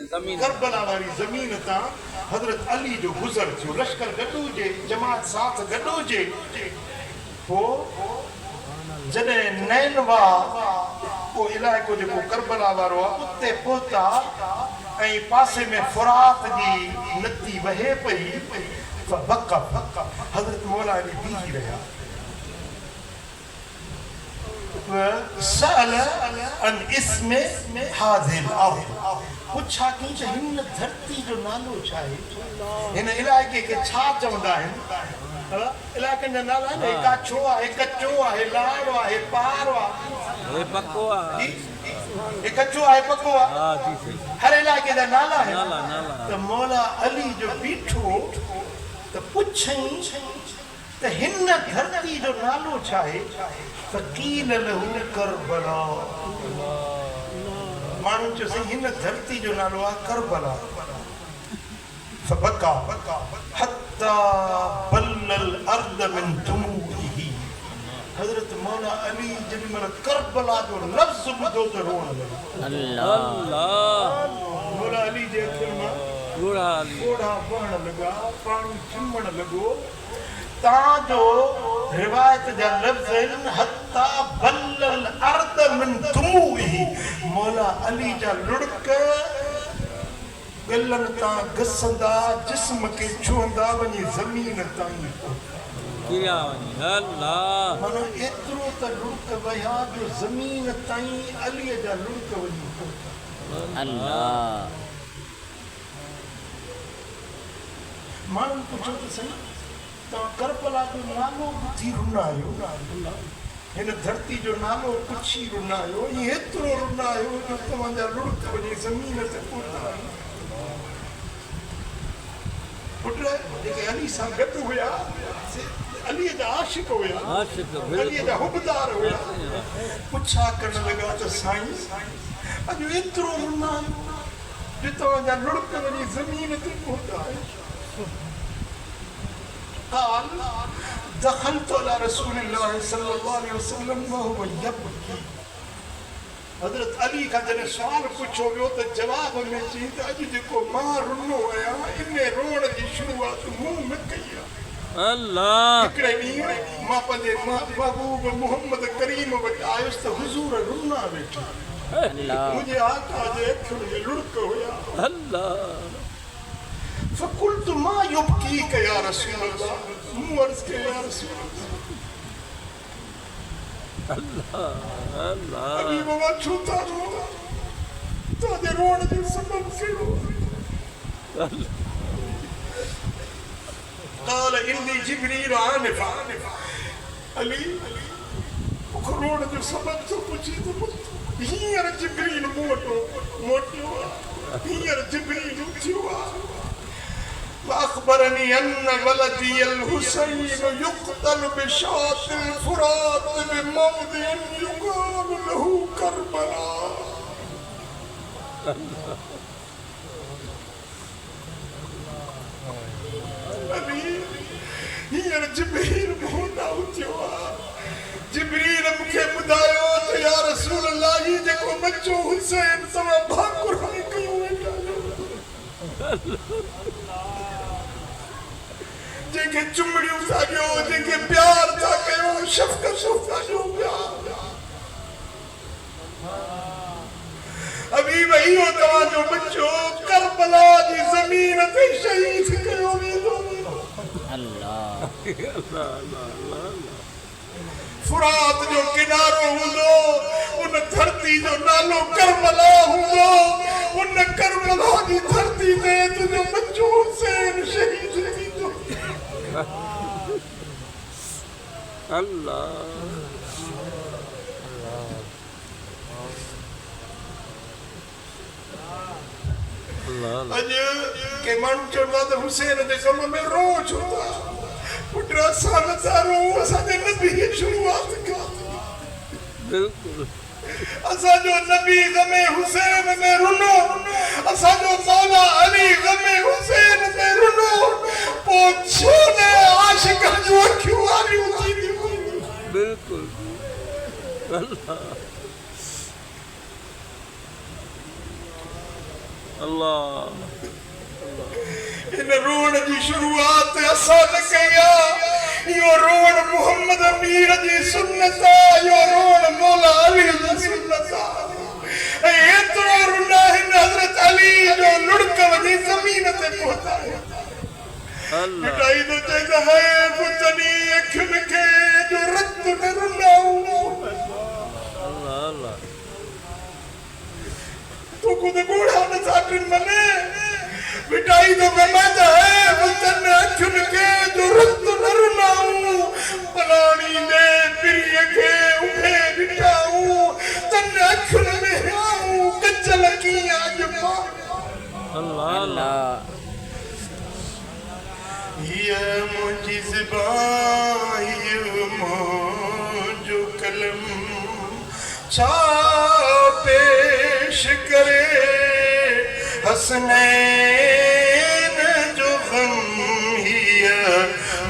Karbala वाली ज़मीन तां हज़रत अली जो गुज़र थियो, लश्कर गॾु हुजे, जमात साथ गॾु हुजे, पोइ जॾहिं नैनवा को इलाइक़ो जेको करबला वारो आहे उते पहुता ऐं पासे में फुरात जी नदी वहे पई, हज़रत मौला अली बीही रहिया। सअल अन इस्म हाज़िल अर्ज़, पुछा कि हिन धरती जो नालो छा आहे, हिन इलाइक़े खे छा चवंदा आहिनि। इलाइक़नि जा नाला आहिनि, काछो आहे, कचो आहे, लाड़ो आहे, पारो आहे, पक्को आहे, कचो आहे, पक्को आहे, हर इलाइक़े जा नाला आहिनि। त मौला अली जो बीठो त पुछई त हिन धरती जो नालो छा आहे। फ़क़ील लहू करबला, माण्हू चयोसि हिन धरती जो नालो आहे करबला। फबका हत्ता बल्लल अर्द मिन दुमूइही, हज़रत मौला अली जॾहिं महिल करबला जो लफ़्ज़ ॿुधो त रोअण लॻो। मौला अली जे अखियुनि मां ॻोढ़ा वहण लॻा, पाणी चिमण लॻो। ताजो रिवायत जा लफ़्ज़ आहिनि, हत्ता बल्लल अर्द मिन दुमूइही, मौला अली जा लुड़क गलन तां घसंदा, जिस्म खे छुहंदा वञी ज़मीन ताईं किया वञी। अल्लाह, माना एतिरो त लुड़क वया जो ज़मीन ताईं अलीअ जा लुड़क वञी पहुता। अल्लाह, माण्हू पुछो त सही, तव्हां करबला जो नालो ॿुधी रुना आहियो, हिन धरती जो नालो पुछी रुना आहियो, एतिरो रुना आहियो जो तव्हांजा लुड़क वञी ज़मीन ते पहुता। पुट जेके अली सां गॾु हुया, अलीअ जा आशिक़ हुया, अलीअ जा हुबदार हुया, पुछा करण लॻा त साईं अॼु एतिरो रुना आहियो जो तव्हांजा लुड़क वञी ज़मीन ते पहुता। قال دخلت على رسول الله صلى الله عليه وسلم وهو يبكي, हज़रत अली खां जॾहिं सुवाल पुछो वियो त जवाब में चई त अॼु जेको मां रुनो आहियां इन रोअण जी शुरूआत मूं न कई आहे। अल्लाह, हिकिड़े ॾींहुं मां पंहिंजे महबूब मोहम्मद करीम वटि आयुसि त हुज़ूर रुना वेठा, मुंहिंजे आका जे अखियुनि में लुड़क हुया। अल्लाह, फ़क़ुल्तु मा युबकीक या रसूल अल्लाह, मूं अर्ज़ कयो या रसूल अल्लाह, अल्लाह, अली बाबा छो था रो, तुंहिंजे रोअण जो सबब कहिड़ो। قال إني جبريل आनिफ़ा, अली मूंखे रोअण जो सबब थो पुछी त हींअर जिब्रील मूं वटि मोटियो आहे, हींअर जिब्रील उथियो आहे। فأخبرني أن ولدي الحسين يقتل بشاط الفرات بموضع يقال له كربلاء. हींअर जिब्रील मूं ॾांहुं उथियो आहे। जिब्रील मूंखे ॿुधायो त या रसूल अल्लाह, ही जेको बच्चो हुसैन तव्हां भाकुराणी कयो वेठा आहियो, जेके चुमड़ियूं था ॾियो, जेके प्यार था कयो, शफ़क़त था ॾियो, प्यार हबीब इहो तव्हांजो बच्चो करबला जी ज़मीन ते शहीद कयो वेंदो। अल्लाह, फुरात जो किनारो हूंदो, उन धरती जो नालो करबला हूंदो, उन करबला जी धरती ते तुंहिंजो बच्चो हुसैन शहीद थींदो। अल्लाह, अॼु के माण्हू चवंदा त हुसैन जे कम में रो छो था। पुट असां नथा रो, असांजे नबी खे शुरूआत कई, बिल्कुलु असांजो नबी ग़मे हुसैन में रुनो, असांजो मौला अली ग़मे हुसैन में रुनो, पोइ छो न आशिक़ जूं अखियूं वारियूं थींदियूं। बिल्कुलु अल्लाह, अल्लाह इन रोण जी शुरुआत असां न कया यो रोण मोहम्मद अमीर जी सुन्नत यो रोण मौला अली जी सुन्नत एतरो रुना हिन हजरत अली जो लुड़क वजी जमीन ते पहुंचा अल्लाह मिटाई तो चाहिए है पुतनी अखिन के जो रत न रुनाऊ अल्लाह अल्लाह तो खुद बूढ़ा न साटिन मने मिटाई तो गमत है पुतन अखिन के जो रत न रुनाऊ पलानी ने पिरिय के उठे बिठाऊ तन अखिन में आऊं कचल की आज पा अल्लाह अल्लाह ये मुझी ज़बान ये मुझो कलम छा पेश करे हसनैन जो गम हिया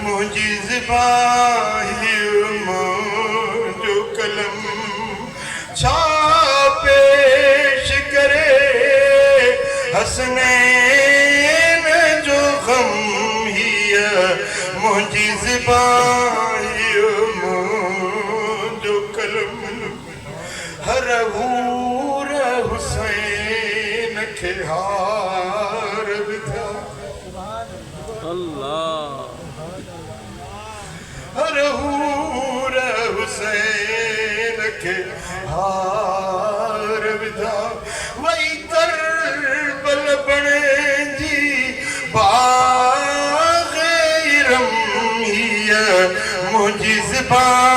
मुझी ज़बान ये मुझो कलम छा पेश करे हसनैन जो गम मुझी ज़बान मुझो कलम हर हूर हुसैन के हार विधा अल्लाह हर हूर हुसैन के हार विधा वही करबल बने जी मुझी ज़बान